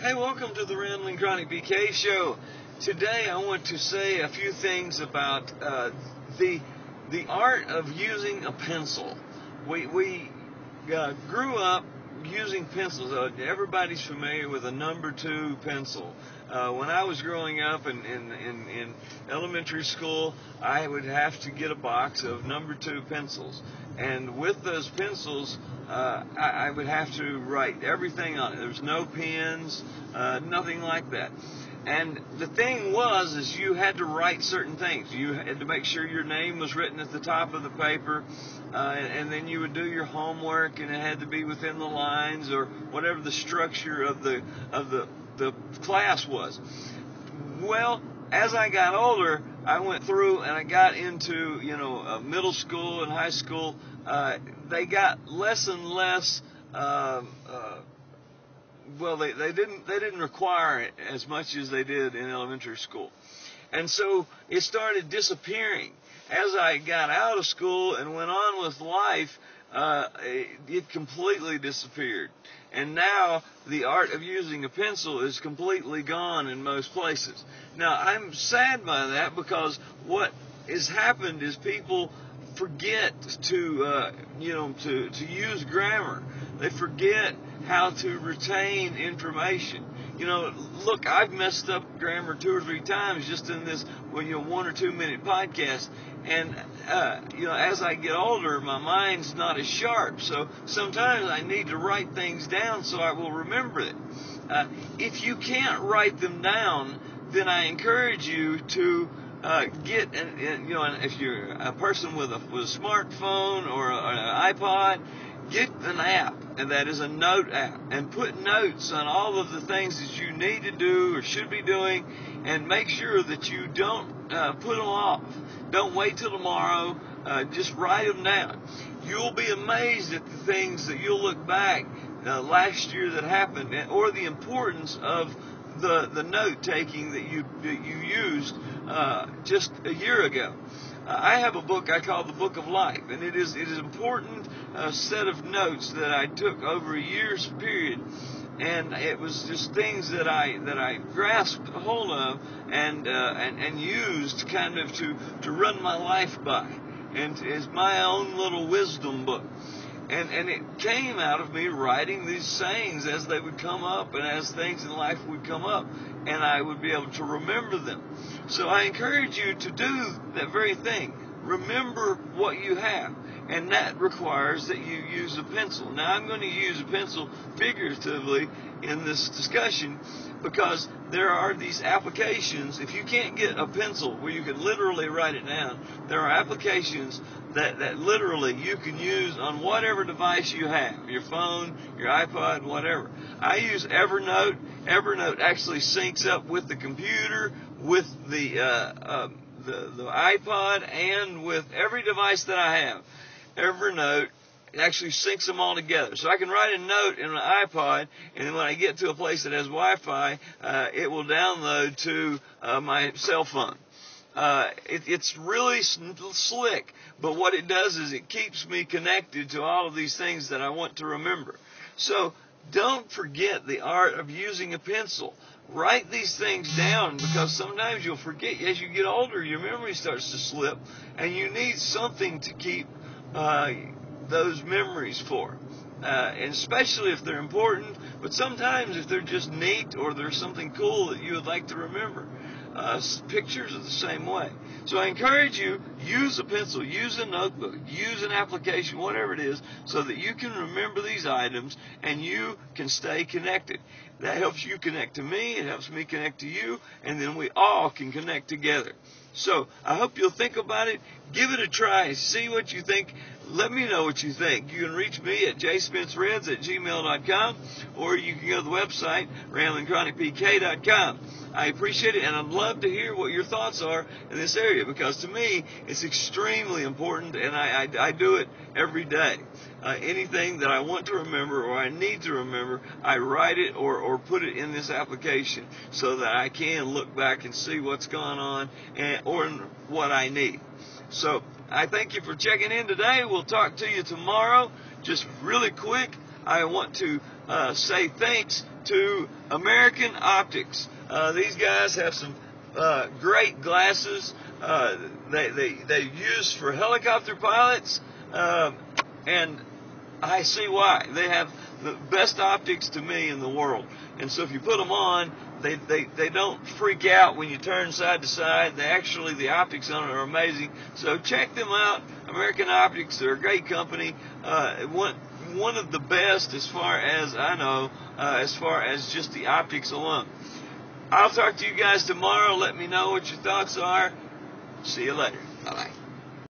Hey, welcome to the Rambling Chronic BK Show. Today I want to say a few things about the art of using a pencil. We grew up using pencils. Everybody's familiar with a number 2 pencil. When I was growing up in elementary school, I would have to get a box of number 2 pencils. And with those pencils, I would have to write everything on it. There was no pens, nothing like that. And the thing is you had to write certain things. You had to make sure your name was written at the top of the paper, and then you would do your homework, and it had to be within the lines or whatever the structure of the class was. Well, as I got older, I went through and I got into middle school and high school. They got less and less. They didn't require it as much as they did in elementary school, and so it started disappearing. As I got out of school and went on with life, it completely disappeared. And now the art of using a pencil is completely gone in most places. Now, I'm sad by that because what has happened is people forget to use grammar. They forget how to retain information. Look, I've messed up grammar 2 or 3 times just in this 1 or 2 minute podcast. And, as I get older, my mind's not as sharp. So sometimes I need to write things down so I will remember it. If you can't write them down, then I encourage you to if you're a person with a smartphone or an iPod, get an app, and that is a note app, and put notes on all of the things that you need to do or should be doing, and make sure that you don't put them off. Don't wait till tomorrow. Just write them down. You'll be amazed at the things that you'll look back last year that happened, or the importance of the note taking that you used just a year ago. I have a book I call the Book of Life, and it is an important set of notes that I took over a year's period, and it was just things that I grasped hold of and used kind of to run my life by, and it's my own little wisdom book. And it came out of me writing these sayings as they would come up and as things in life would come up, and I would be able to remember them. So I encourage you to do that very thing. Remember what you have, and that requires that you use a pencil. Now, I'm going to use a pencil figuratively in this discussion because there are these applications. If you can't get a pencil where you can literally write it down, there are applications that literally you can use on whatever device you have, your phone, your iPod, whatever. I use Evernote. Evernote actually syncs up with the computer, with the iPod, and with every device that I have. Evernote actually syncs them all together. So I can write a note in an iPod, and then when I get to a place that has Wi-Fi, it will download to my cell phone. It's really slick, but what it does is it keeps me connected to all of these things that I want to remember. So don't forget the art of using a pencil. Write these things down, because sometimes you'll forget. As you get older, your memory starts to slip, and you need something to keep those memories for. And especially if they're important, but sometimes if they're just neat or there's something cool that you would like to remember. Pictures are the same way. So I encourage you, use a pencil, use a notebook, use an application, whatever it is, so that you can remember these items and you can stay connected. That helps you connect to me, it helps me connect to you, and then we all can connect together. So I hope you'll think about it, give it a try, see what you think. Let me know what you think. You can reach me at jspencereds@gmail.com, or you can go to the website, ramblingchronicpk.com. I appreciate it, and I'd love to hear what your thoughts are in this area, because to me, it's extremely important, and I do it every day. Anything that I want to remember or I need to remember, I write it or put it in this application so that I can look back and see what's going on or what I need. So I thank you for checking in today. We'll talk to you tomorrow. Just really quick, I want to say thanks to American Optics. These guys have some great glasses. They use for helicopter pilots, and I see why. They have the best optics to me in the world. And so if you put them on, they don't freak out when you turn side to side. The optics on it are amazing. So check them out, American Optics. They're a great company. One of the best as far as I know, as far as just the optics alone. I'll talk to you guys tomorrow. Let me know what your thoughts are. See you later. Bye-bye.